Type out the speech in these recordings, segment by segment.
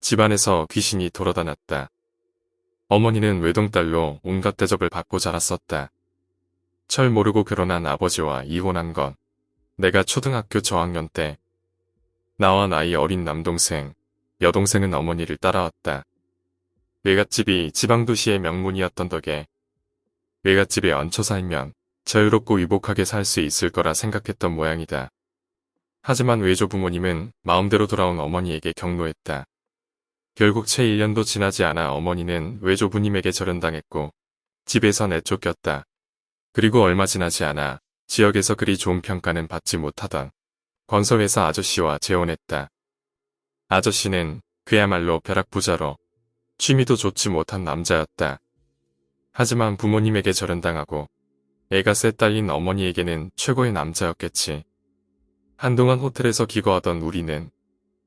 집안에서 귀신이 돌아다녔다. 어머니는 외동딸로 온갖 대접을 받고 자랐었다. 철 모르고 결혼한 아버지와 이혼한 건 내가 초등학교 저학년 때 나와 나이 어린 남동생, 여동생은 어머니를 따라왔다. 외갓집이 지방도시의 명문이었던 덕에 외갓집에 얹혀 살면 자유롭고 유복하게 살 수 있을 거라 생각했던 모양이다. 하지만 외조 부모님은 마음대로 돌아온 어머니에게 경로했다. 결국 채 1년도 지나지 않아 어머니는 외조부님에게 절연당했고 집에서 내쫓겼다. 그리고 얼마 지나지 않아 지역에서 그리 좋은 평가는 받지 못하던 건설회사 아저씨와 재혼했다. 아저씨는 그야말로 벼락부자로 취미도 좋지 못한 남자였다. 하지만 부모님에게 절연당하고 애가 셋 딸린 어머니에게는 최고의 남자였겠지. 한동안 호텔에서 기거하던 우리는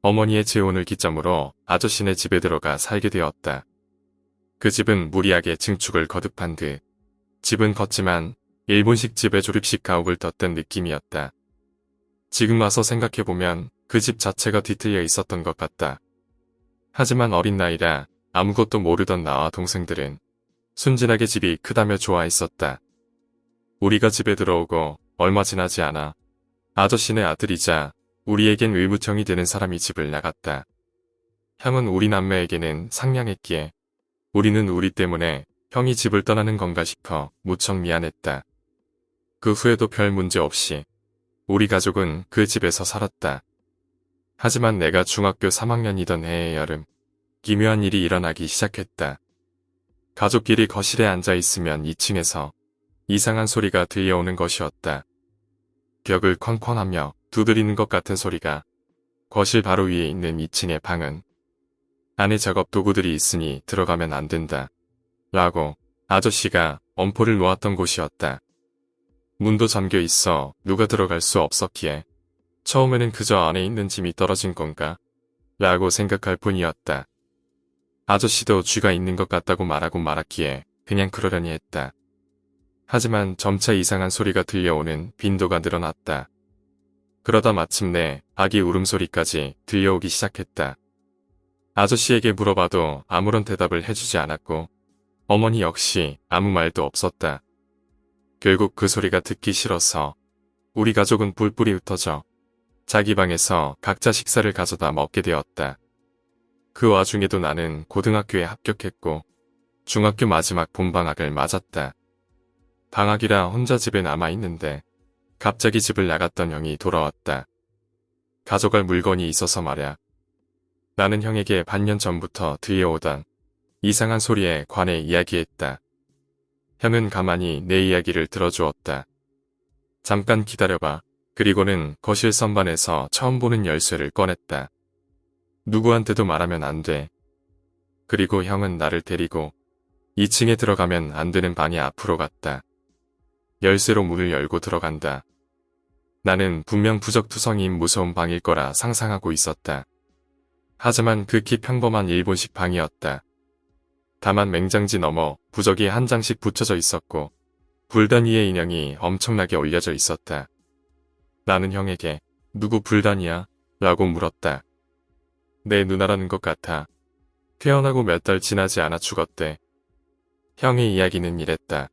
어머니의 재혼을 기점으로 아저씨네 집에 들어가 살게 되었다. 그 집은 무리하게 증축을 거듭한 듯 집은 컸지만 일본식 집에 조립식 가옥을 덧댄 느낌이었다. 지금 와서 생각해보면 그 집 자체가 뒤틀려 있었던 것 같다. 하지만 어린 나이라 아무것도 모르던 나와 동생들은 순진하게 집이 크다며 좋아했었다. 우리가 집에 들어오고 얼마 지나지 않아 아저씨네 아들이자 우리에겐 의무형이 되는 사람이 집을 나갔다. 형은 우리 남매에게는 상냥했기에 우리는 우리 때문에 형이 집을 떠나는 건가 싶어 무척 미안했다. 그 후에도 별 문제 없이 우리 가족은 그 집에서 살았다. 하지만 내가 중학교 3학년이던 해의 여름, 기묘한 일이 일어나기 시작했다. 가족끼리 거실에 앉아있으면 2층에서 이상한 소리가 들려오는 것이었다. 벽을 쾅쾅하며 두드리는 것 같은 소리가. 거실 바로 위에 있는 2층의 방은 안에 작업 도구들이 있으니 들어가면 안 된다. 라고 아저씨가 엄포를 놓았던 곳이었다. 문도 잠겨 있어 누가 들어갈 수 없었기에 처음에는 그저 안에 있는 짐이 떨어진 건가? 라고 생각할 뿐이었다. 아저씨도 쥐가 있는 것 같다고 말하고 말았기에 그냥 그러려니 했다. 하지만 점차 이상한 소리가 들려오는 빈도가 늘어났다. 그러다 마침내 아기 울음소리까지 들려오기 시작했다. 아저씨에게 물어봐도 아무런 대답을 해주지 않았고 어머니 역시 아무 말도 없었다. 결국 그 소리가 듣기 싫어서 우리 가족은 뿔뿔이 흩어져 자기 방에서 각자 식사를 가져다 먹게 되었다. 그 와중에도 나는 고등학교에 합격했고 중학교 마지막 봄방학을 맞았다. 방학이라 혼자 집에 남아있는데 갑자기 집을 나갔던 형이 돌아왔다. 가져갈 물건이 있어서 말야. 나는 형에게 반년 전부터 들려오던 이상한 소리에 관해 이야기했다. 형은 가만히 내 이야기를 들어주었다. 잠깐 기다려봐. 그리고는 거실 선반에서 처음 보는 열쇠를 꺼냈다. 누구한테도 말하면 안 돼. 그리고 형은 나를 데리고 2층에 들어가면 안 되는 방이 앞으로 갔다. 열쇠로 문을 열고 들어간다. 나는 분명 부적투성인 무서운 방일 거라 상상하고 있었다. 하지만 극히 평범한 일본식 방이었다. 다만 맹장지 너머 부적이 한 장씩 붙여져 있었고 불단 위에 인형이 엄청나게 올려져 있었다. 나는 형에게 누구 불단이야? 라고 물었다. 내 누나라는 것 같아. 태어나고 몇 달 지나지 않아 죽었대. 형의 이야기는 이랬다.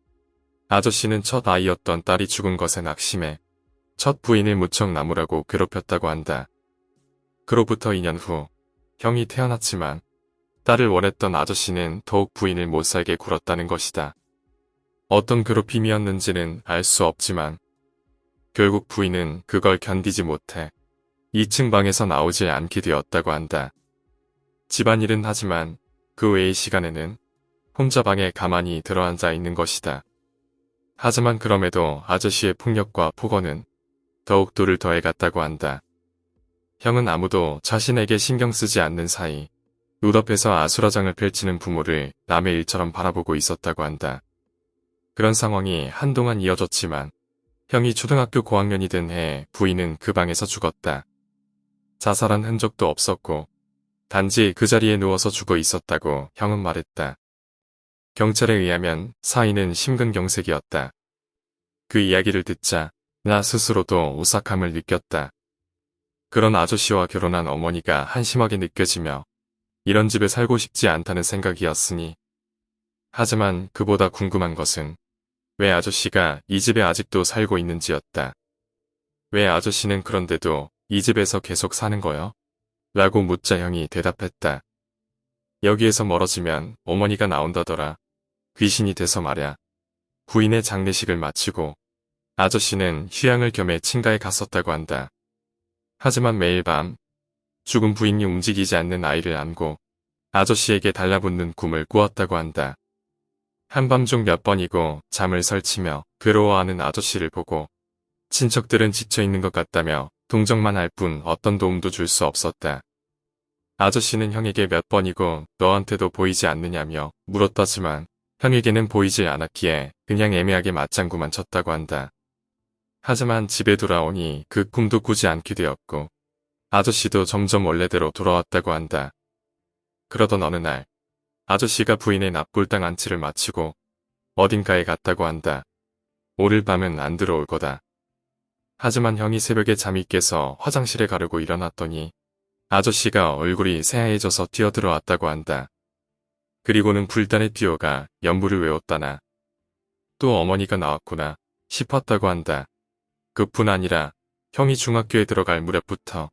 아저씨는 첫 아이였던 딸이 죽은 것에 낙심해 첫 부인을 무척 나무라고 괴롭혔다고 한다. 그로부터 2년 후 형이 태어났지만 딸을 원했던 아저씨는 더욱 부인을 못살게 굴었다는 것이다. 어떤 괴롭힘이었는지는 알 수 없지만 결국 부인은 그걸 견디지 못해 2층 방에서 나오지 않게 되었다고 한다. 집안일은 하지만 그 외의 시간에는 혼자 방에 가만히 들어앉아 있는 것이다. 하지만 그럼에도 아저씨의 폭력과 폭언은 더욱 돌을 더해갔다고 한다. 형은 아무도 자신에게 신경 쓰지 않는 사이 눈앞에서 아수라장을 펼치는 부모를 남의 일처럼 바라보고 있었다고 한다. 그런 상황이 한동안 이어졌지만 형이 초등학교 고학년이 된 해에 부인은 그 방에서 죽었다. 자살한 흔적도 없었고 단지 그 자리에 누워서 죽어 있었다고 형은 말했다. 경찰에 의하면 사인은 심근경색이었다. 그 이야기를 듣자 나 스스로도 오싹함을 느꼈다. 그런 아저씨와 결혼한 어머니가 한심하게 느껴지며 이런 집에 살고 싶지 않다는 생각이었으니. 하지만 그보다 궁금한 것은 왜 아저씨가 이 집에 아직도 살고 있는지였다. 왜 아저씨는 그런데도 이 집에서 계속 사는 거요? 라고 묻자 형이 대답했다. 여기에서 멀어지면 어머니가 나온다더라. 귀신이 돼서 말야. 부인의 장례식을 마치고 아저씨는 휴양을 겸해 친가에 갔었다고 한다. 하지만 매일 밤 죽은 부인이 움직이지 않는 아이를 안고 아저씨에게 달라붙는 꿈을 꾸었다고 한다. 한밤중 몇 번이고 잠을 설치며 괴로워하는 아저씨를 보고 친척들은 지쳐있는 것 같다며 동정만 할 뿐 어떤 도움도 줄 수 없었다. 아저씨는 형에게 몇 번이고 너한테도 보이지 않느냐며 물었다지만 형에게는 보이지 않았기에 그냥 애매하게 맞장구만 쳤다고 한다. 하지만 집에 돌아오니 그 꿈도 꾸지 않게 되었고 아저씨도 점점 원래대로 돌아왔다고 한다. 그러던 어느 날 아저씨가 부인의 납골당 안치를 마치고 어딘가에 갔다고 한다. 오늘 밤은 안 들어올 거다. 하지만 형이 새벽에 잠이 깨서 화장실에 가려고 일어났더니 아저씨가 얼굴이 새하얘져서 뛰어들어왔다고 한다. 그리고는 불단에 뛰어가 연부를 외웠다나. 또 어머니가 나왔구나 싶었다고 한다. 그뿐 아니라 형이 중학교에 들어갈 무렵부터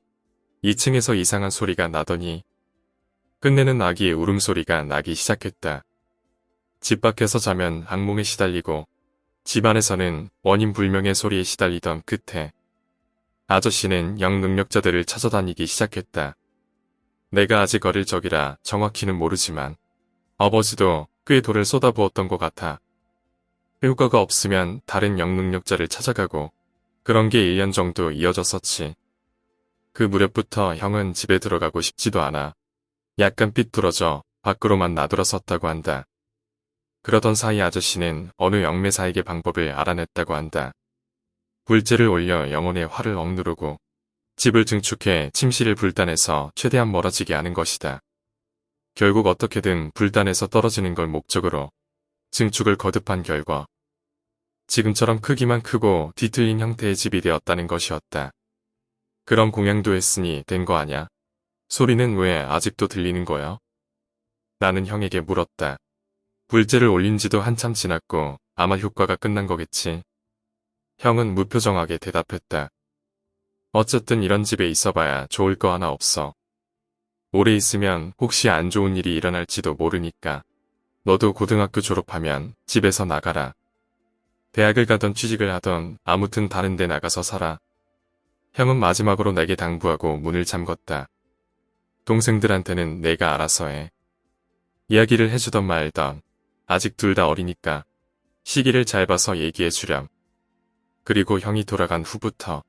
2층에서 이상한 소리가 나더니 끝내는 아기의 울음소리가 나기 시작했다. 집 밖에서 자면 악몽에 시달리고 집 안에서는 원인 불명의 소리에 시달리던 끝에 아저씨는 영능력자들을 찾아다니기 시작했다. 내가 아직 어릴 적이라 정확히는 모르지만 아버지도 꽤 돌을 쏟아부었던 것 같아. 효과가 없으면 다른 영능력자를 찾아가고 그런 게 1년 정도 이어졌었지. 그 무렵부터 형은 집에 들어가고 싶지도 않아. 약간 삐뚤어져 밖으로만 나돌아섰다고 한다. 그러던 사이 아저씨는 어느 영매사에게 방법을 알아냈다고 한다. 불재를 올려 영혼의 화를 억누르고 집을 증축해 침실을 불단해서 최대한 멀어지게 하는 것이다. 결국 어떻게든 불단에서 떨어지는 걸 목적으로 증축을 거듭한 결과 지금처럼 크기만 크고 뒤틀린 형태의 집이 되었다는 것이었다. 그런 공양도 했으니 된 거 아냐? 소리는 왜 아직도 들리는 거야? 나는 형에게 물었다. 불재를 올린 지도 한참 지났고 아마 효과가 끝난 거겠지. 형은 무표정하게 대답했다. 어쨌든 이런 집에 있어봐야 좋을 거 하나 없어. 오래 있으면 혹시 안 좋은 일이 일어날지도 모르니까. 너도 고등학교 졸업하면 집에서 나가라. 대학을 가던 취직을 하던 아무튼 다른 데 나가서 살아. 형은 마지막으로 내게 당부하고 문을 잠궜다. 동생들한테는 내가 알아서 해. 이야기를 해주던 말던 아직 둘 다 어리니까 시기를 잘 봐서 얘기해 주렴. 그리고 형이 돌아간 후부터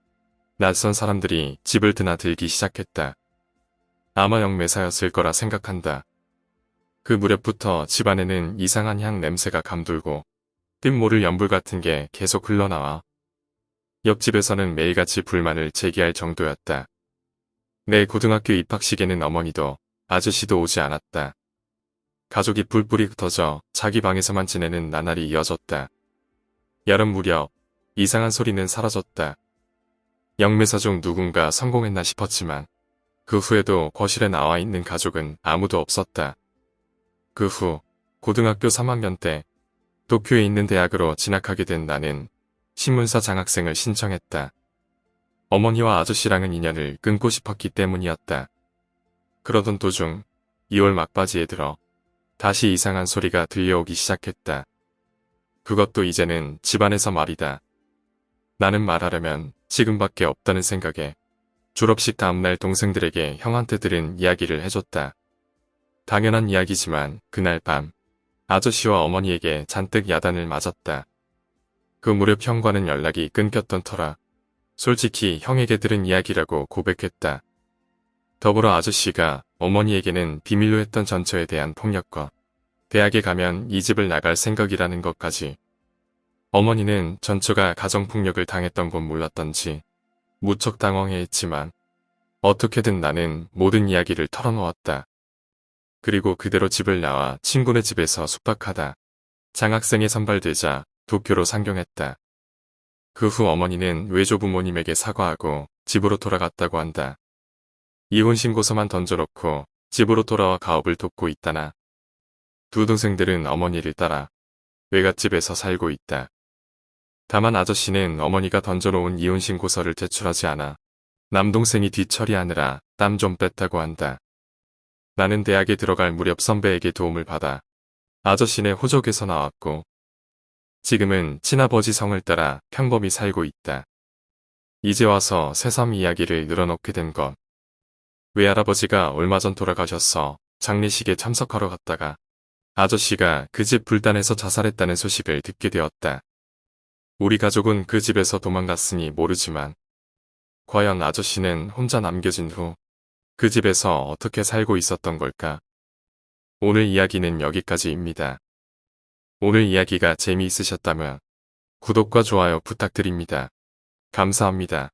낯선 사람들이 집을 드나들기 시작했다. 아마 영매사였을 거라 생각한다. 그 무렵부터 집안에는 이상한 향 냄새가 감돌고 뜻 모를 연불 같은 게 계속 흘러나와. 옆집에서는 매일같이 불만을 제기할 정도였다. 내 고등학교 입학식에는 어머니도 아저씨도 오지 않았다. 가족이 뿔뿔이 흩어져 자기 방에서만 지내는 나날이 이어졌다. 여름 무렵 이상한 소리는 사라졌다. 영매사 중 누군가 성공했나 싶었지만 그 후에도 거실에 나와 있는 가족은 아무도 없었다. 그 후 고등학교 3학년 때 도쿄에 있는 대학으로 진학하게 된 나는 신문사 장학생을 신청했다. 어머니와 아저씨랑은 인연을 끊고 싶었기 때문이었다. 그러던 도중 2월 막바지에 들어 다시 이상한 소리가 들려오기 시작했다. 그것도 이제는 집안에서 말이다. 나는 말하려면 지금밖에 없다는 생각에 졸업식 다음날 동생들에게 형한테 들은 이야기를 해줬다. 당연한 이야기지만 그날 밤 아저씨와 어머니에게 잔뜩 야단을 맞았다. 그 무렵 형과는 연락이 끊겼던 터라 솔직히 형에게 들은 이야기라고 고백했다. 더불어 아저씨가 어머니에게는 비밀로 했던 전처에 대한 폭력과 대학에 가면 이 집을 나갈 생각이라는 것까지. 어머니는 전처가 가정폭력을 당했던 건 몰랐던지 무척 당황해했지만 어떻게든 나는 모든 이야기를 털어놓았다. 그리고 그대로 집을 나와 친구네 집에서 숙박하다 장학생에 선발되자 도쿄로 상경했다. 그 후 어머니는 외조부모님에게 사과하고 집으로 돌아갔다고 한다. 이혼 신고서만 던져놓고 집으로 돌아와 가업을 돕고 있다나 두 동생들은 어머니를 따라 외갓집에서 살고 있다. 다만 아저씨는 어머니가 던져놓은 이혼 신고서를 제출하지 않아 남동생이 뒤처리하느라 땀 좀 뺐다고 한다. 나는 대학에 들어갈 무렵 선배에게 도움을 받아 아저씨네 호적에서 나왔고 지금은 친아버지 성을 따라 평범히 살고 있다. 이제 와서 새삼 이야기를 늘어놓게 된 것. 외할아버지가 얼마 전 돌아가셔서 장례식에 참석하러 갔다가 아저씨가 그 집 불단에서 자살했다는 소식을 듣게 되었다. 우리 가족은 그 집에서 도망갔으니 모르지만 과연 아저씨는 혼자 남겨진 후 그 집에서 어떻게 살고 있었던 걸까? 오늘 이야기는 여기까지입니다. 오늘 이야기가 재미있으셨다면 구독과 좋아요 부탁드립니다. 감사합니다.